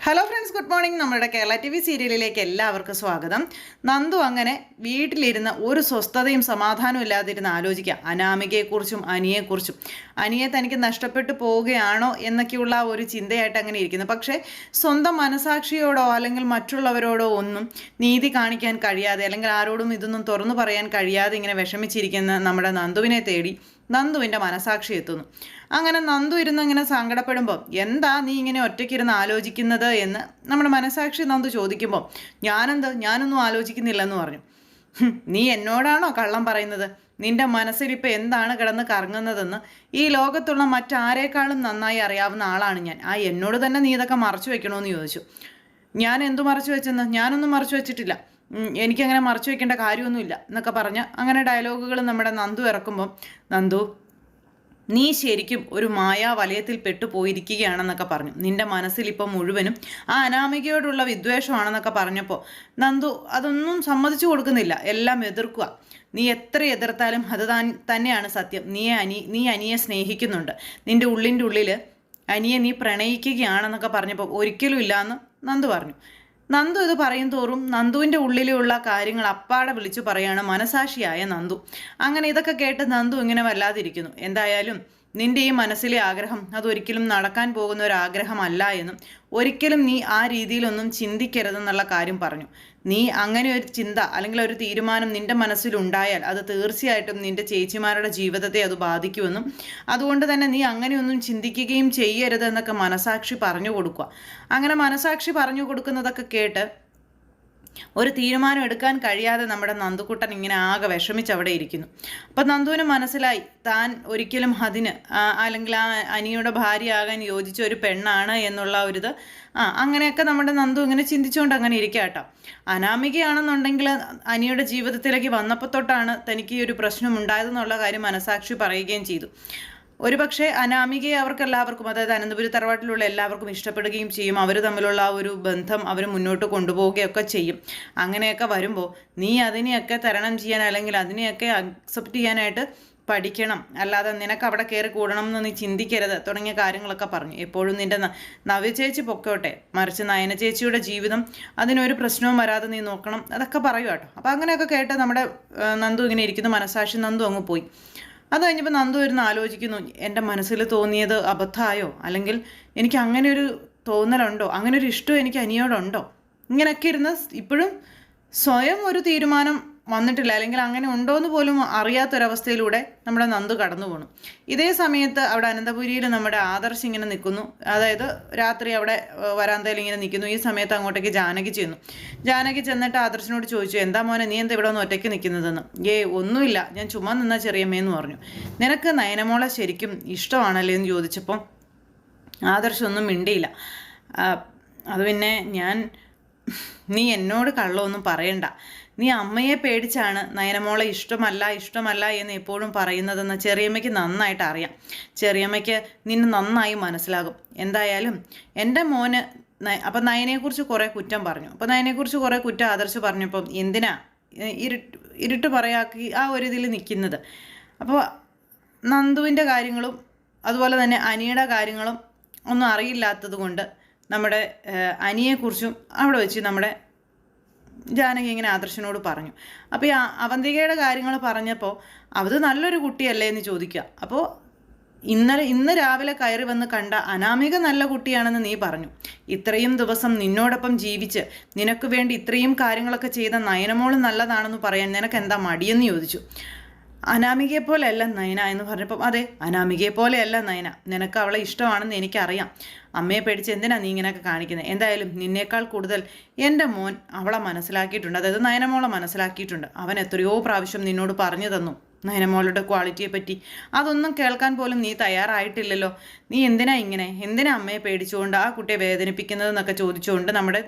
Hello friends, good morning. നമ്മുടെ Kerala T V സീരിയലിലേക്ക് എല്ലാവർക്കും സ്വാഗതം. നന്ദു അങ്ങനെ വീട്ടിലിരുന്ന് ഒരു സ്വസ്ഥതയും സമാധാനവും ഇല്ലാതിരുന്ന് ആലോചിക്കുക അനാമികയെക്കുറിച്ചും അനിയെക്കുറിച്ചും. അനിയെ തനിക്ക് നഷ്ടപ്പെട്ടു പോവുകയാണോ എന്നൊക്കെയുള്ള ഒരു ചിന്തയായിട്ട് അങ്ങനെ ഇരിക്കുന്നു. പക്ഷേ സ്വന്തം മനസാക്ഷിയോടോ അല്ലെങ്കിൽ മറ്റുള്ളവരോടോ ഒന്നും നീതി കാണിക്കാൻ കഴിയാതെ അല്ലെങ്കിൽ ആരോടും ഇതൊന്നും തുറന്നു പറയാൻ കഴിയാതെ ഇങ്ങനെ വിഷമിച്ചിരിക്കുന്ന നമ്മുടെ നന്ദുവിനെ തേടി നന്ദുവിൻ്റെ മനസാക്ഷി എത്തുന്നു. അങ്ങനെ നന്ദു ഇരുന്ന് ഇങ്ങനെ സങ്കടപ്പെടുമ്പോൾ എന്താ നീ ഇങ്ങനെ ഒറ്റയ്ക്കിരുന്ന് ആലോചിക്കുന്നത് എന്ന് നമ്മുടെ മനസാക്ഷി നന്ദു ചോദിക്കുമ്പോൾ ഞാനൊന്നും ആലോചിക്കുന്നില്ലെന്ന് പറഞ്ഞു. നീ എന്നോടാണോ കള്ളം പറയുന്നത്? നിന്റെ മനസ്സിലിപ്പോൾ എന്താണ് കിടന്ന് കറങ്ങുന്നതെന്ന് ഈ ലോകത്തുള്ള മറ്റാരേക്കാളും നന്നായി അറിയാവുന്ന ആളാണ് ഞാൻ. എന്നോട് തന്നെ നീ ഇതൊക്കെ മറച്ചു വെക്കണമെന്ന് ചോദിച്ചു. ഞാൻ എന്തു മറച്ചു വെച്ചെന്ന്? ഞാനൊന്നും മറച്ചു വെച്ചിട്ടില്ല, എനിക്കങ്ങനെ മറച്ചു വെക്കേണ്ട കാര്യമൊന്നുമില്ല എന്നൊക്കെ പറഞ്ഞ് അങ്ങനെ ഡയലോഗുകൾ നമ്മുടെ നന്ദു ഇറക്കുമ്പം നന്ദു, നീ ശരിക്കും ഒരു മായാവലയത്തിൽ പെട്ടുപോയിരിക്കുകയാണെന്നൊക്കെ പറഞ്ഞു. നിന്റെ മനസ്സിൽ ഇപ്പം മുഴുവനും ആ അനാമികയോടുള്ള വിദ്വേഷമാണെന്നൊക്കെ പറഞ്ഞപ്പോൾ നന്ദു അതൊന്നും സമ്മതിച്ചു കൊടുക്കുന്നില്ല, എല്ലാം എതിർക്കുക. നീ എത്ര എതിർത്താലും അത് തന്നെയാണ് സത്യം. നീ അനിയെ സ്നേഹിക്കുന്നുണ്ട്, നിന്റെ ഉള്ളിൻ്റെ ഉള്ളിൽ അനിയെ നീ പ്രണയിക്കുകയാണെന്നൊക്കെ പറഞ്ഞപ്പോൾ ഒരിക്കലും ഇല്ലയെന്ന് നന്ദു പറഞ്ഞു. നന്ദു ഇത് പറയും തോറും നന്ദുവിൻ്റെ ഉള്ളിലുള്ള കാര്യങ്ങൾ അപ്പാടെ വിളിച്ചു പറയാണ് മനസാക്ഷിയായ നന്ദു. അങ്ങനെ ഇതൊക്കെ കേട്ട് നന്ദു ഇങ്ങനെ വല്ലാതിരിക്കുന്നു. എന്തായാലും നിന്റെ ഈ മനസ്സിലെ ആഗ്രഹം അതൊരിക്കലും നടക്കാൻ പോകുന്ന ഒരു ആഗ്രഹമല്ല എന്നും ഒരിക്കലും നീ ആ രീതിയിലൊന്നും ചിന്തിക്കരുതെന്നുള്ള കാര്യം പറഞ്ഞു. നീ അങ്ങനെ ഒരു ചിന്ത അല്ലെങ്കിൽ ഒരു തീരുമാനം നിന്റെ മനസ്സിലുണ്ടായാൽ അത് തീർച്ചയായിട്ടും നിന്റെ ചേച്ചിമാരുടെ ജീവിതത്തെ അത് ബാധിക്കുമെന്നും അതുകൊണ്ട് തന്നെ നീ അങ്ങനെയൊന്നും ചിന്തിക്കുകയും ചെയ്യരുതെന്നൊക്കെ മനസാക്ഷി പറഞ്ഞു കൊടുക്കുക. അങ്ങനെ മനസാക്ഷി പറഞ്ഞു കൊടുക്കുന്നതൊക്കെ കേട്ട് ഒരു തീരുമാനം എടുക്കാൻ കഴിയാതെ നമ്മുടെ നന്ദുക്കുട്ടൻ ഇങ്ങനെ ആകെ വിഷമിച്ച് അവിടെ ഇരിക്കുന്നു. അപ്പം നന്ദുവിന് മനസ്സിലായി താൻ ഒരിക്കലും അതിന് അല്ലെങ്കിൽ ആ അനിയുടെ ഭാര്യയാകാൻ യോജിച്ച ഒരു പെണ്ണാണ് എന്നുള്ള ഒരിത് അങ്ങനെയൊക്കെ നമ്മുടെ നന്ദു ഇങ്ങനെ ചിന്തിച്ചുകൊണ്ട് അങ്ങനെ ഇരിക്കുക കേട്ടോ. അനാമികയാണെന്നുണ്ടെങ്കിൽ അനിയുടെ ജീവിതത്തിലേക്ക് വന്നപ്പോൾ തൊട്ടാണ് തനിക്ക് ഈ ഒരു പ്രശ്നം ഉണ്ടായതെന്നുള്ള കാര്യം മനസാക്ഷി പറയുകയും ചെയ്തു. ഒരുപക്ഷെ അനാമികയെ അവർക്കെല്ലാവർക്കും, അതായത് അനന്തപുരി തറവാട്ടിലുള്ള എല്ലാവർക്കും ഇഷ്ടപ്പെടുകയും ചെയ്യും. അവർ തമ്മിലുള്ള ആ ഒരു ബന്ധം അവർ മുന്നോട്ട് കൊണ്ടുപോവുകയൊക്കെ ചെയ്യും. അങ്ങനെയൊക്കെ വരുമ്പോൾ നീ അതിനെയൊക്കെ തരണം ചെയ്യാൻ അല്ലെങ്കിൽ അതിനെയൊക്കെ അക്സെപ്റ്റ് ചെയ്യാനായിട്ട് പഠിക്കണം, അല്ലാതെ നിനക്ക് അവിടെ കയറി കൂടണം എന്ന് നീ ചിന്തിക്കരുത് തുടങ്ങിയ കാര്യങ്ങളൊക്കെ പറഞ്ഞു. എപ്പോഴും നിൻ്റെ നവ്യ ചേച്ചി പൊക്കോട്ടെ, മറിച്ച് നയന ചേച്ചിയുടെ ജീവിതം അതിനൊരു പ്രശ്നവും വരാതെ നീ നോക്കണം, അതൊക്കെ പറയൂ കേട്ടോ. അപ്പോൾ അങ്ങനെയൊക്കെ കേട്ട് നമ്മുടെ നന്ദു ഇങ്ങനെ ഇരിക്കുന്ന മനസാക്ഷി നന്ദു അങ്ങ് പോയി. അത് കഴിഞ്ഞപ്പോൾ നന്ദു ഇരുന്ന് ആലോചിക്കുന്നു, എൻ്റെ മനസ്സിൽ തോന്നിയത് അബദ്ധമായോ, അല്ലെങ്കിൽ എനിക്ക് അങ്ങനെ ഒരു തോന്നലുണ്ടോ, അങ്ങനെ ഒരു ഇഷ്ടം എനിക്ക് അനിയോടുണ്ടോ, ഇങ്ങനെയൊക്കെ ഇരുന്ന് ഇപ്പോഴും സ്വയം ഒരു തീരുമാനം വന്നിട്ടില്ല, അല്ലെങ്കിൽ അങ്ങനെ ഉണ്ടോ എന്ന് പോലും അറിയാത്തൊരവസ്ഥയിലൂടെ നമ്മുടെ നന്ദു കടന്നു പോകണം. ഇതേ സമയത്ത് അവിടെ അനന്തപുരിയിൽ നമ്മുടെ ആദർശ് ഇങ്ങനെ നിൽക്കുന്നു. അതായത് രാത്രി അവിടെ വരാന്തയിൽ ഇങ്ങനെ നിൽക്കുന്നു. ഈ സമയത്ത് അങ്ങോട്ടേക്ക് ജാനകി ചെന്നു. ജാനകി ചെന്നിട്ട് ആദർശിനോട് ചോദിച്ചു, എന്താ മോനെ നീ എന്താ ഇവിടെ ഒന്ന് ഒറ്റയ്ക്ക് നിൽക്കുന്നതെന്ന്. ഒന്നുമില്ല, ഞാൻ ചുമ്മാ നിന്ന ചെറിയമ്മയെന്ന് പറഞ്ഞു. നിനക്ക് നയനമോളെ ശരിക്കും ഇഷ്ടമാണല്ലേ എന്ന് ചോദിച്ചപ്പോൾ ആദർശൊന്നും മിണ്ടിയില്ല. അത് പിന്നെ നീ എന്നോട് കള്ളമൊന്നും പറയണ്ട, നീ അമ്മയെ പേടിച്ചാണ് നയനമോളെ ഇഷ്ടമല്ല എന്ന് എപ്പോഴും പറയുന്നതെന്ന് ചെറിയമ്മയ്ക്ക് നന്നായിട്ട് അറിയാം. ചെറിയമ്മയ്ക്ക് നിന്നെ നന്നായി മനസ്സിലാകും. എന്തായാലും എൻ്റെ മോന് അപ്പം നയനെക്കുറിച്ച് കുറേ കുറ്റം പറഞ്ഞു. അപ്പോൾ നയനെക്കുറിച്ച് കുറേ കുറ്റം ആദർശ് പറഞ്ഞപ്പം എന്തിനാ ഇരുട്ട് പറയാക്കി ആ ഒരു ഇതിൽ നിൽക്കുന്നത്. അപ്പോൾ നന്ദുവിൻ്റെ കാര്യങ്ങളും അതുപോലെ തന്നെ അനിയുടെ കാര്യങ്ങളും ഒന്നും അറിയില്ലാത്തത് കൊണ്ട് നമ്മുടെ അനിയെക്കുറിച്ചും അവിടെ വെച്ച് നമ്മുടെ ജാനകി ഇങ്ങനെ ആദർശനോട് പറഞ്ഞു. അപ്പോൾ ഈ അവന്തികയുടെ കാര്യങ്ങൾ പറഞ്ഞപ്പോൾ അത് നല്ലൊരു കുട്ടിയല്ലേ എന്ന് ചോദിക്കുക. അപ്പോൾ ഇന്ന് രാവിലെ കയറി വന്ന് കണ്ട അനാമിക നല്ല കുട്ടിയാണെന്ന് നീ പറഞ്ഞു. ഇത്രയും ദിവസം നിന്നോടൊപ്പം ജീവിച്ച് നിനക്ക് വേണ്ടി ഇത്രയും കാര്യങ്ങളൊക്കെ ചെയ്ത നയനമോൾ നല്ലതാണെന്ന് പറയാൻ നിനക്ക് എന്താ മടിയെന്ന് ചോദിച്ചു. അനാമികയെ പോലെയല്ല നയന എന്ന് പറഞ്ഞപ്പം അതെ, അനാമികയെ പോലെയല്ല നയന, നിനക്ക് അവളെ ഇഷ്ടമാണെന്ന് എനിക്കറിയാം. അമ്മയെ പേടിച്ച് എന്തിനാ നീ ഇങ്ങനെയൊക്കെ കാണിക്കുന്നത്? എന്തായാലും നിന്നേക്കാൾ കൂടുതൽ എൻ്റെ മോൻ അവളെ മനസ്സിലാക്കിയിട്ടുണ്ട്, അതായത് നയനമോളെ മനസ്സിലാക്കിയിട്ടുണ്ട്. അവൻ എത്രയോ പ്രാവശ്യം നിന്നോട് പറഞ്ഞു തന്നു നയനമോളുടെ ക്വാളിറ്റിയെ പറ്റി. അതൊന്നും കേൾക്കാൻ പോലും നീ തയ്യാറായിട്ടില്ലല്ലോ. നീ എന്തിനാ അമ്മയെ പേടിച്ചുകൊണ്ട് ആ കുട്ടിയെ വേദനിപ്പിക്കുന്നതെന്നൊക്കെ ചോദിച്ചുകൊണ്ട് നമ്മുടെ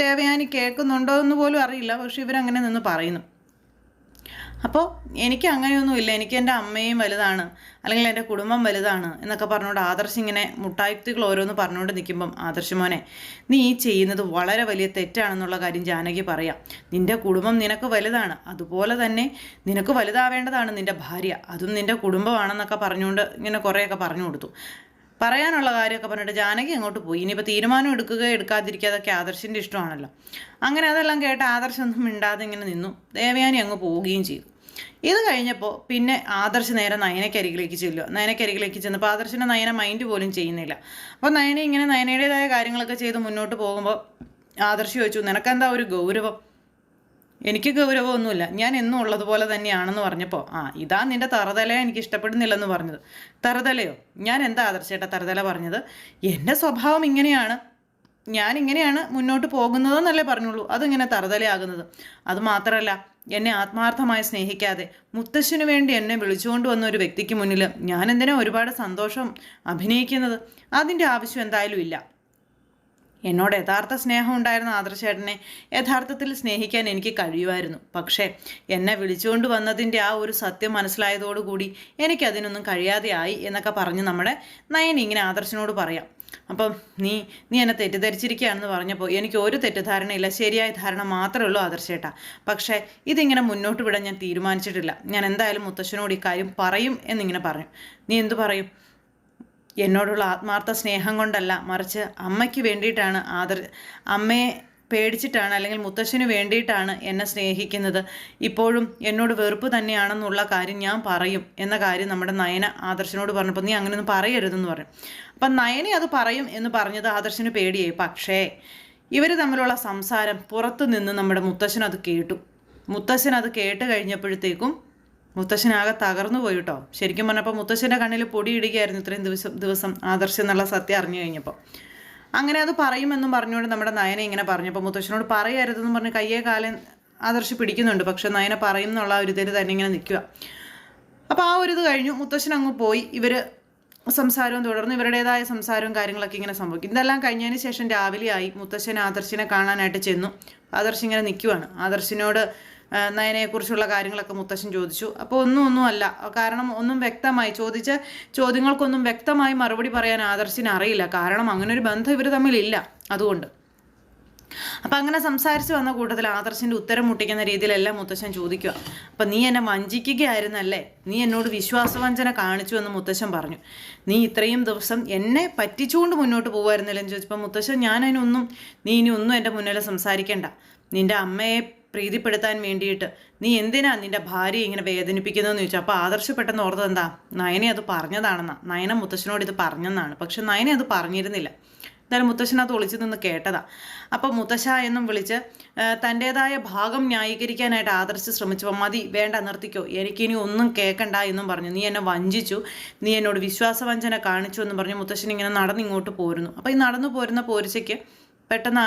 ദേവയാനി കേൾക്കുന്നുണ്ടോ എന്ന് പോലും അറിയില്ല. പക്ഷെ ഇവരങ്ങനെ നിന്ന് പറയുന്നു. അപ്പോൾ എനിക്ക് അങ്ങനെയൊന്നുമില്ല, എനിക്ക് എൻ്റെ അമ്മയും വലുതാണ് അല്ലെങ്കിൽ എൻ്റെ കുടുംബം വലുതാണ് എന്നൊക്കെ പറഞ്ഞുകൊണ്ട് ആദർശ് ഇങ്ങനെ മുട്ടായുക്തികൾ ഓരോന്ന് പറഞ്ഞുകൊണ്ട് നിൽക്കുമ്പം ആദർശ് മോനെ, നീ ഈ ചെയ്യുന്നത് വളരെ വലിയ തെറ്റാണെന്നുള്ള കാര്യം ജാനകി പറയാം. നിൻ്റെ കുടുംബം നിനക്ക് വലുതാണ്, അതുപോലെ തന്നെ നിനക്ക് വലുതാവേണ്ടതാണ് നിൻ്റെ ഭാര്യ, അതും നിൻ്റെ കുടുംബമാണെന്നൊക്കെ പറഞ്ഞുകൊണ്ട് ഇങ്ങനെ കുറേയൊക്കെ പറഞ്ഞു കൊടുത്തു. പറയാനുള്ള കാര്യമൊക്കെ പറഞ്ഞിട്ട് ജാനകി അങ്ങോട്ട് പോയി. ഇനിയിപ്പോൾ തീരുമാനം എടുക്കാതിരിക്കാതൊക്കെ ആദർശിൻ്റെ ഇഷ്ടമാണല്ലോ. അങ്ങനെ അതെല്ലാം കേട്ട് ആദർശൊന്നും മിണ്ടാതെ ഇങ്ങനെ നിന്നു. ദേവയാനി അങ്ങ് പോവുകയും ചെയ്തു. ഇത് കഴിഞ്ഞപ്പോൾ പിന്നെ ആദർശ് നേരെ നയനക്കരികിലേക്ക് ചെല്ലുക. നയനക്കരികിലേക്ക് ചെന്നപ്പോൾ ആദർശിൻ്റെ നയന മൈൻഡ് പോലും ചെയ്യുന്നില്ല. അപ്പോൾ നയന ഇങ്ങനെ നയനയുടേതായ കാര്യങ്ങളൊക്കെ ചെയ്ത് മുന്നോട്ട് പോകുമ്പോൾ ആദർശ് ചോദിച്ചു, നിനക്കെന്താ ഒരു ഗൗരവം? എനിക്ക് ഗൗരവമൊന്നുമില്ല, ഞാൻ എന്നും ഉള്ളതുപോലെ തന്നെയാണെന്ന് പറഞ്ഞപ്പോൾ ഇതാ നിൻ്റെ തറുതല എനിക്ക് ഇഷ്ടപ്പെടുന്നില്ലെന്ന് പറഞ്ഞത്. തറുതലയോ? ഞാൻ എന്താ ആദർശേട്ടാ തറുതല പറഞ്ഞത്? എൻ്റെ സ്വഭാവം ഇങ്ങനെയാണ്, ഞാൻ ഇങ്ങനെയാണ് മുന്നോട്ട് പോകുന്നതെന്നല്ലേ പറഞ്ഞുള്ളൂ. അതിങ്ങനെ തറുതലയാകുന്നത്. അതുമാത്രമല്ല, എന്നെ ആത്മാർത്ഥമായി സ്നേഹിക്കാതെ മുത്തശ്ശിനു വേണ്ടി എന്നെ വിളിച്ചുകൊണ്ട് വന്ന ഒരു വ്യക്തിക്ക് മുന്നിൽ ഞാൻ എന്തിനാ ഒരുപാട് സന്തോഷം അഭിനയിക്കുന്നത്? അതിൻ്റെ ആവശ്യം എന്തായാലും ഇല്ല. എന്നോട് യഥാർത്ഥ സ്നേഹം ഉണ്ടായിരുന്ന ആദർശേട്ടനെ യഥാർത്ഥത്തിൽ സ്നേഹിക്കാൻ എനിക്ക് കഴിയുമായിരുന്നു. പക്ഷേ എന്നെ വിളിച്ചുകൊണ്ട് വന്നതിൻ്റെ ആ ഒരു സത്യം മനസ്സിലായതോടുകൂടി എനിക്കതിനൊന്നും കഴിയാതെയായി എന്നൊക്കെ പറഞ്ഞ് നമ്മുടെ നയൻ ഇങ്ങനെ ആദർശനോട് പറയാം. അപ്പം നീ എന്നെ തെറ്റിദ്ധരിച്ചിരിക്കുകയാണെന്ന് പറഞ്ഞപ്പോൾ എനിക്ക് ഒരു തെറ്റിദ്ധാരണയില്ല, ശരിയായ ധാരണ മാത്രമേ ഉള്ളൂ ആദർശേട്ടാ. പക്ഷേ ഇതിങ്ങനെ മുന്നോട്ട് വിടാൻ ഞാൻ തീരുമാനിച്ചിട്ടില്ല. ഞാൻ എന്തായാലും മുത്തശ്ശനോട് ഈ കാര്യം പറയും എന്നിങ്ങനെ പറഞ്ഞു. നീ എന്തു പറയും? എന്നോടുള്ള ആത്മാർത്ഥ സ്നേഹം കൊണ്ടല്ല, മറിച്ച് അമ്മയ്ക്ക് വേണ്ടിയിട്ടാണ് അമ്മയെ പേടിച്ചിട്ടാണ്, അല്ലെങ്കിൽ മുത്തശ്ശന് വേണ്ടിയിട്ടാണ് എന്നെ സ്നേഹിക്കുന്നത്. ഇപ്പോഴും എന്നോട് വെറുപ്പ് തന്നെയാണെന്നുള്ള കാര്യം ഞാൻ പറയും എന്ന കാര്യം നമ്മുടെ നയന ആദർശനോട് പറഞ്ഞപ്പോൾ നീ അങ്ങനെയൊന്നും പറയരുതെന്ന് പറയും. അപ്പം നയനെ അത് പറയും എന്ന് പറഞ്ഞത് ആദർശന് പേടിയായി. പക്ഷേ ഇവർ തമ്മിലുള്ള സംസാരം പുറത്തു നിന്ന് നമ്മുടെ മുത്തശ്ശൻ അത് കേട്ടു. മുത്തശ്ശൻ അത് കേട്ട് കഴിഞ്ഞപ്പോഴത്തേക്കും മുത്തശ്ശനാകെ തകർന്നു പോയി കേട്ടോ. ശരിക്കും പറഞ്ഞപ്പോൾ മുത്തശ്ശൻ്റെ കണ്ണിൽ പൊടിയിടുകയായിരുന്നു ഇത്രയും ദിവസം ആദർശം എന്നുള്ള സത്യം അറിഞ്ഞു കഴിഞ്ഞപ്പോൾ. അങ്ങനെ അത് പറയുമെന്നും പറഞ്ഞുകൊണ്ട് നമ്മുടെ നയന ഇങ്ങനെ പറഞ്ഞപ്പോൾ മുത്തശ്ശനോട് പറയരുതെന്ന് പറഞ്ഞ് കയ്യേ കാലം ആദർശ് പിടിക്കുന്നുണ്ട്. പക്ഷെ നയന പറയും എന്നുള്ള ഒരു ഇതിൽ തന്നെ ഇങ്ങനെ നിൽക്കുക. അപ്പോൾ ആ ഒരു ഇത് കഴിഞ്ഞു. മുത്തശ്ശൻ അങ്ങ് പോയി. ഇവർ സംസാരവും തുടർന്ന് ഇവരുടേതായ സംസാരവും കാര്യങ്ങളൊക്കെ ഇങ്ങനെ സംഭവിക്കും. ഇതെല്ലാം കഴിഞ്ഞതിന് ശേഷം രാവിലെയായി. മുത്തശ്ശൻ ആദർശിനെ കാണാനായിട്ട് ചെന്നു. ആദർശ് ഇങ്ങനെ നിൽക്കുവാണ്. ആദർശിനോട് നയനയെക്കുറിച്ചുള്ള കാര്യങ്ങളൊക്കെ മുത്തശ്ശൻ ചോദിച്ചു. അപ്പോൾ ഒന്നും അല്ല, കാരണം ഒന്നും വ്യക്തമായി ചോദിച്ച ചോദ്യങ്ങൾക്കൊന്നും വ്യക്തമായി മറുപടി പറയാൻ ആദർശിന് അറിയില്ല. കാരണം അങ്ങനെ ഒരു ബന്ധം ഇവർ തമ്മിലില്ല. അതുകൊണ്ട് അപ്പം അങ്ങനെ സംസാരിച്ച് വന്ന കൂട്ടത്തിൽ ആദർശിൻ്റെ ഉത്തരം മുട്ടിക്കുന്ന രീതിയിലെല്ലാം മുത്തശ്ശൻ ചോദിക്കുക. അപ്പം നീ എന്നെ വഞ്ചിക്കുകയായിരുന്നല്ലേ, നീ എന്നോട് വിശ്വാസവഞ്ചന കാണിച്ചു എന്ന് മുത്തശ്ശൻ പറഞ്ഞു. നീ ഇത്രയും ദിവസം എന്നെ പറ്റിച്ചുകൊണ്ട് മുന്നോട്ട് പോകുമായിരുന്നില്ലെന്ന് ചോദിച്ചപ്പോൾ മുത്തശ്ശൻ നീ ഇനി ഒന്നും എൻ്റെ മുന്നിൽ സംസാരിക്കേണ്ട. നിൻ്റെ അമ്മയെ പ്രീതിപ്പെടുത്താൻ വേണ്ടിയിട്ട് നീ എന്തിനാ നിൻ്റെ ഭാര്യയെ ഇങ്ങനെ വേദനിപ്പിക്കുന്നതെന്ന് ചോദിച്ചു. അപ്പോൾ ആദർശ് പെട്ടെന്ന് ഓർത്തത് എന്താ, നയനെ അത് പറഞ്ഞതാണെന്നാ. നയന മുത്തശ്ശനോട് ഇത് പറഞ്ഞെന്നാണ്. പക്ഷെ നയനെ അത് പറഞ്ഞിരുന്നില്ല. എന്തായാലും മുത്തശ്ശനകത്ത് ഒളിച്ചു നിന്ന് കേട്ടതാ. അപ്പോൾ മുത്തശ്ശ എന്നും വിളിച്ച് തൻ്റേതായ ഭാഗം ന്യായീകരിക്കാനായിട്ട് ആദർശ് ശ്രമിച്ചപ്പോൾ മതി, വേണ്ട, നിർത്തിക്കോ, എനിക്കിനി ഒന്നും കേൾക്കണ്ട എന്നും പറഞ്ഞു. നീ എന്നെ വഞ്ചിച്ചു, നീ എന്നോട് വിശ്വാസവഞ്ചന കാണിച്ചു എന്ന് പറഞ്ഞ് മുത്തശ്ശൻ ഇങ്ങനെ നടന്നിങ്ങോട്ട് പോരുന്നു. അപ്പോൾ ഈ നടന്നു പോരുന്ന പോരിച്ചയ്ക്ക് പെട്ടെന്ന്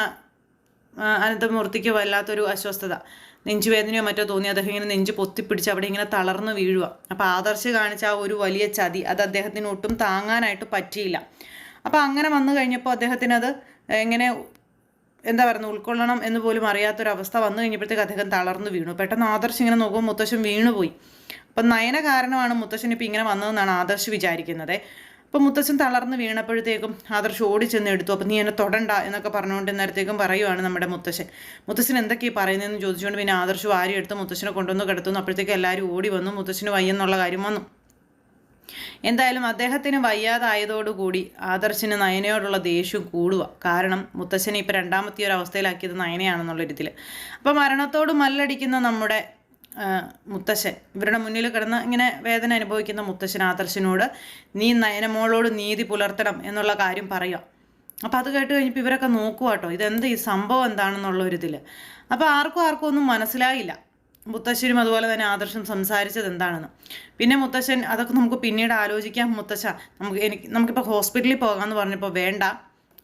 അനന്തമൂർത്തിക്ക് വല്ലാത്തൊരു അസ്വസ്ഥത, നെഞ്ചുവേദനയോ മറ്റോ തോന്നി. അദ്ദേഹം ഇങ്ങനെ നെഞ്ച് പൊത്തിപ്പിടിച്ച് അവിടെ ഇങ്ങനെ തളർന്നു വീഴുക. അപ്പോൾ ആദർശ് കാണിച്ച ആ ഒരു വലിയ ചതി അത് അദ്ദേഹത്തിന് ഒട്ടും താങ്ങാനായിട്ട് പറ്റിയില്ല. അപ്പോൾ അങ്ങനെ വന്നു കഴിഞ്ഞപ്പോൾ അദ്ദേഹത്തിനത് എങ്ങനെ ഉൾക്കൊള്ളണം എന്ന് പോലും അറിയാത്തൊരവസ്ഥ വന്നു കഴിഞ്ഞപ്പോഴത്തേക്ക് അദ്ദേഹം തളർന്നു വീണു. പെട്ടെന്ന് ആദർശ് ഇങ്ങനെ നോക്കുമ്പോൾ മുത്തശ്ശൻ വീണുപോയി. അപ്പം നയന കാരണമാണ് മുത്തശ്ശൻ ഇപ്പം ഇങ്ങനെ വന്നതെന്നാണ് ആദർശ് വിചാരിക്കുന്നത്. അപ്പം മുത്തശ്ശൻ തളർന്ന് വീണപ്പോഴത്തേക്കും ആദർശ് ഓടിച്ചെന്ന് എടുത്തു. അപ്പം നീ എന്നെ തൊടണ്ട എന്നൊക്കെ പറഞ്ഞുകൊണ്ട് നേരത്തേക്കും പറയുവാണ് നമ്മുടെ മുത്തശ്ശൻ എന്തൊക്കെയാണ് പറയുന്നതെന്ന് ചോദിച്ചുകൊണ്ട് പിന്നെ ആദർശ് വാരി എടുത്ത് മുത്തശ്ശനെ കൊണ്ടുവന്ന് കിടത്തുന്നു. അപ്പോഴത്തേക്കും എല്ലാവരും ഓടി വന്നു. മുത്തശ്ശന് വയ്യെന്നുള്ള കാര്യം വന്നു. എന്തായാലും അദ്ദേഹത്തിന് വയ്യാതായതോടുകൂടി ആദർശിന് നയനയോടുള്ള ദേഷ്യം കൂടുക. കാരണം മുത്തശ്ശനെ ഇപ്പോൾ രണ്ടാമത്തെ ഒരു അവസ്ഥയിലാക്കിയത് നയനയാണെന്നുള്ളൊരിതിൽ. അപ്പോൾ മരണത്തോട് മല്ലടിക്കുന്ന നമ്മുടെ മുത്തശ്ശൻ ഇവരുടെ മുന്നിൽ കിടന്ന് ഇങ്ങനെ വേദന അനുഭവിക്കുന്ന മുത്തശ്ശൻ ആദർശിനോട് നീ നയനമോളോട് നീതി പുലർത്തണം എന്നുള്ള കാര്യം പറയുക. അപ്പോൾ അത് കേട്ട് കഴിഞ്ഞപ്പോൾ ഇവരൊക്കെ നോക്കുക കേട്ടോ, ഇതെന്ത് ഈ സംഭവം എന്താണെന്നുള്ളൊരിതിൽ. അപ്പോൾ ആർക്കും ഒന്നും മനസ്സിലായില്ല. മുത്തശ്ശനും അതുപോലെ തന്നെ ആദർശം സംസാരിച്ചത് എന്താണെന്ന്. പിന്നെ മുത്തശ്ശൻ അതൊക്കെ നമുക്ക് പിന്നീട് ആലോചിക്കാം മുത്തശ്ശ, നമുക്കിപ്പോൾ ഹോസ്പിറ്റലിൽ പോകാമെന്ന് പറഞ്ഞപ്പോൾ വേണ്ട,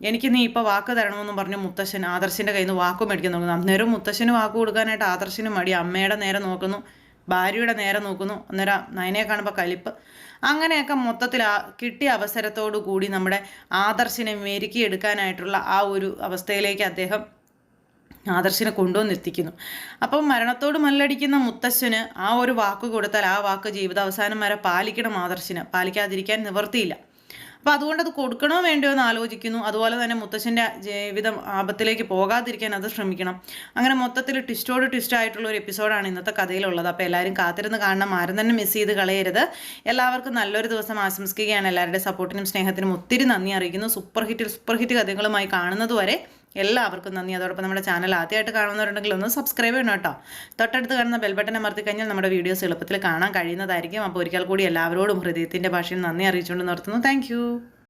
എനിക്ക് നീ ഇപ്പോൾ വാക്ക് തരണമെന്നും പറഞ്ഞ് മുത്തശ്ശൻ ആദർശിൻ്റെ കയ്യിൽ നിന്ന് വാക്ക് മേടിക്കാൻ നോക്കുന്നു. അന്നേരം മുത്തശ്ശന് വാക്ക് കൊടുക്കാനായിട്ട് ആദർശിന് മടി. അമ്മയുടെ നേരെ നോക്കുന്നു, ഭാര്യയുടെ നേരെ നോക്കുന്നു. അന്നേരം നയനയെ കാണുമ്പോൾ കലിപ്പ്. അങ്ങനെയൊക്കെ മൊത്തത്തിൽ കിട്ടിയ അവസരത്തോടു കൂടി നമ്മുടെ ആദർശിനെ മെരുക്കിയെടുക്കാനായിട്ടുള്ള ആ ഒരു അവസ്ഥയിലേക്ക് അദ്ദേഹം ആദർശിനെ കൊണ്ടുവന്നെത്തിക്കുന്നു. അപ്പം മരണത്തോട് മല്ലടിക്കുന്ന മുത്തശ്ശന് ആ ഒരു വാക്ക് കൊടുത്താൽ ആ വാക്ക് ജീവിതാവസാനം വരെ പാലിക്കണം. ആദർശിന് പാലിക്കാതിരിക്കാൻ നിവർത്തിയില്ല. അപ്പോൾ അതുകൊണ്ട് അത് കൊടുക്കണോ വേണ്ടയോ എന്ന് ആലോചിക്കുന്നു. അതുപോലെ തന്നെ മുത്തശ്ശൻ്റെ ജീവിതം ആപത്തിലേക്ക് പോകാതിരിക്കാൻ അത് ശ്രമിക്കണം. അങ്ങനെ മൊത്തത്തിൽ ട്വിസ്റ്റോട് ട്വിസ്റ്റ് ആയിട്ടുള്ള ഒരു എപ്പിസോഡാണ് ഇന്നത്തെ കഥയിലുള്ളത്. അപ്പോൾ എല്ലാവരും കാത്തിരുന്ന് കാണണം, ആരും തന്നെ മിസ് ചെയ്ത് കളയരുത്. എല്ലാവർക്കും നല്ലൊരു ദിവസം ആശംസിക്കുകയാണ്. എല്ലാവരുടെ സപ്പോർട്ടിനും സ്നേഹത്തിനും ഒത്തിരി നന്ദി അറിയിക്കുന്നു. സൂപ്പർ ഹിറ്റ് കഥകളുമായി കാണുന്നത് വരെ എല്ലാവർക്കും നന്ദി. അതോടൊപ്പം നമ്മുടെ ചാനൽ ആദ്യമായിട്ട് കാണുന്നവരുണ്ടെങ്കിൽ ഒന്ന് സബ്സ്ക്രൈബ് ചെയ്യണം കേട്ടോ. തൊട്ടടുത്ത് കാണുന്ന ബെൽബട്ടൺ അമർത്തി കഴിഞ്ഞാൽ നമ്മുടെ വീഡിയോസ് എളുപ്പത്തിൽ കാണാൻ കഴിയുന്നതായിരിക്കും. അപ്പോൾ ഒരിക്കൽ കൂടി എല്ലാവരോടും ഹൃദയത്തിൻ്റെ ഭാഷയിൽ നന്ദി അറിയിച്ചുകൊണ്ട് നിർത്തുന്നു. താങ്ക്